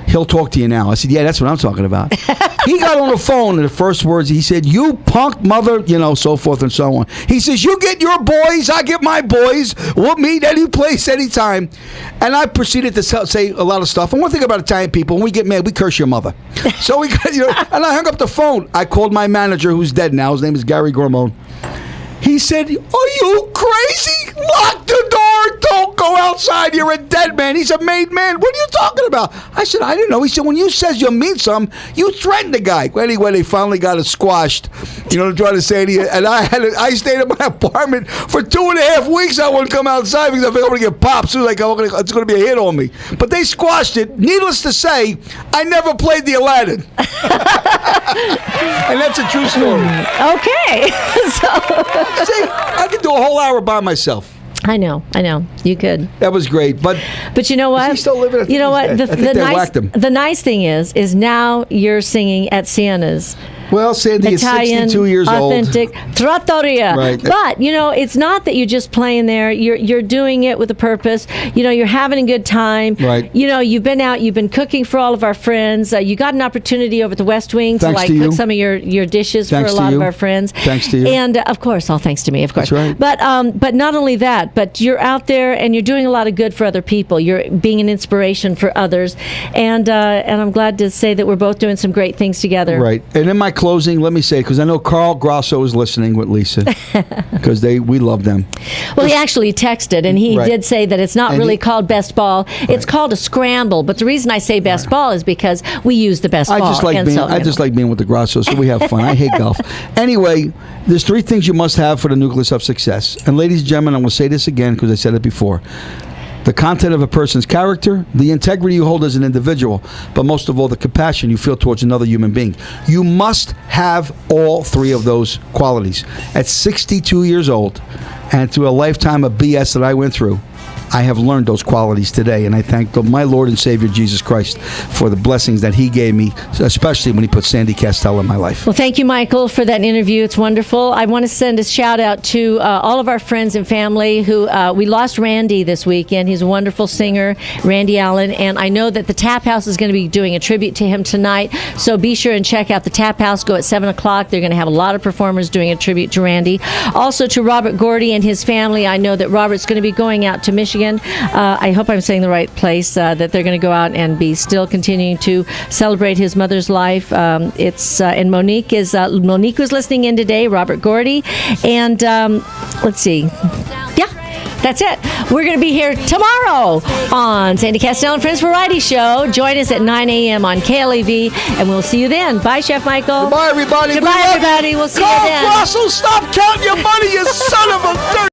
"He'll talk to you now." I said, "Yeah, that's what I'm talking about." He got on the phone, and the first words he said, "You punk mother," so forth and so on. He says, "You get your boys, I get my boys. We'll meet any place, anytime." And I proceeded to say a lot of stuff. And one thing about Italian people, when we get mad, we curse your mother. So we got, and I hung up the phone. I called my manager, who's dead now. His name is Gary Gormone. He said, "Are you crazy? Lock the door. Don't go outside. You're a dead man." He's a made man. "What are you talking about?" I said, "I didn't know." He said, "When you says you'll meet some, you threatened the guy." Well, anyway, they finally got it squashed. To try to say to you. And I stayed in my apartment for 2.5 weeks. I wouldn't come outside because I think I'm going to get popped. Soon as I go, it's going to be a hit on me. But they squashed it. Needless to say, I never played the Aladdin. And that's a true story. Okay. See, I could do a whole hour by myself. I know. You could. That was great, but you know what? Is he still living? You know what? The nice thing is now you're singing at Sienna's. Well, Sandy Italian, is 62 years authentic trattoria. Right. But, it's not that you're just playing there. You're doing it with a purpose. You're having a good time. Right. You've been out, you've been cooking for all of our friends. You got an opportunity over at the West Wing to cook some of your dishes for a lot of our friends. Thanks to you. And, of course, all thanks to me, of course. That's right. But not only that, but you're out there and you're doing a lot of good for other people. You're being an inspiration for others. And I'm glad to say that we're both doing some great things together. Right. And in my closing, let me say, because I know Carl Grosso is listening with Lisa, because we love them. Well, he actually texted, and he did say that it's not really called best ball. It's called a scramble. But the reason I say best ball is because we use the best ball. I just like being with the Grossos, so we have fun. I hate golf. Anyway, there's 3 things you must have for the nucleus of success. And ladies and gentlemen, I'm going to say this again because I said it before. The content of a person's character, the integrity you hold as an individual, but most of all, the compassion you feel towards another human being. You must have all 3 of those qualities. At 62 years old, and through a lifetime of BS that I went through, I have learned those qualities today, and I thank my Lord and Savior Jesus Christ for the blessings that He gave me, especially when He put Sandy Kastel in my life. Well, thank you, Michael, for that interview. It's wonderful. I want to send a shout out to all of our friends and family who we lost Randy this weekend. He's a wonderful singer, Randy Allen, and I know that the Tap House is going to be doing a tribute to him tonight. So be sure and check out the Tap House. Go at 7:00. They're going to have a lot of performers doing a tribute to Randy. Also to Robert Gordy and his family. I know that Robert's going to be going out to Michigan. I hope I'm saying the right place, that they're going to go out and be still continuing to celebrate his mother's life. And Monique was listening in today, Robert Gordy. And let's see. Yeah. That's it. We're going to be here tomorrow on Sandy Kastel and Friends Variety Show. Join us at 9 a.m. on KLAV, and we'll see you then. Bye, Chef Michael. Goodbye, everybody. Goodbye, everybody. We'll see you then. Russell, stop counting your money, you son of a dirt.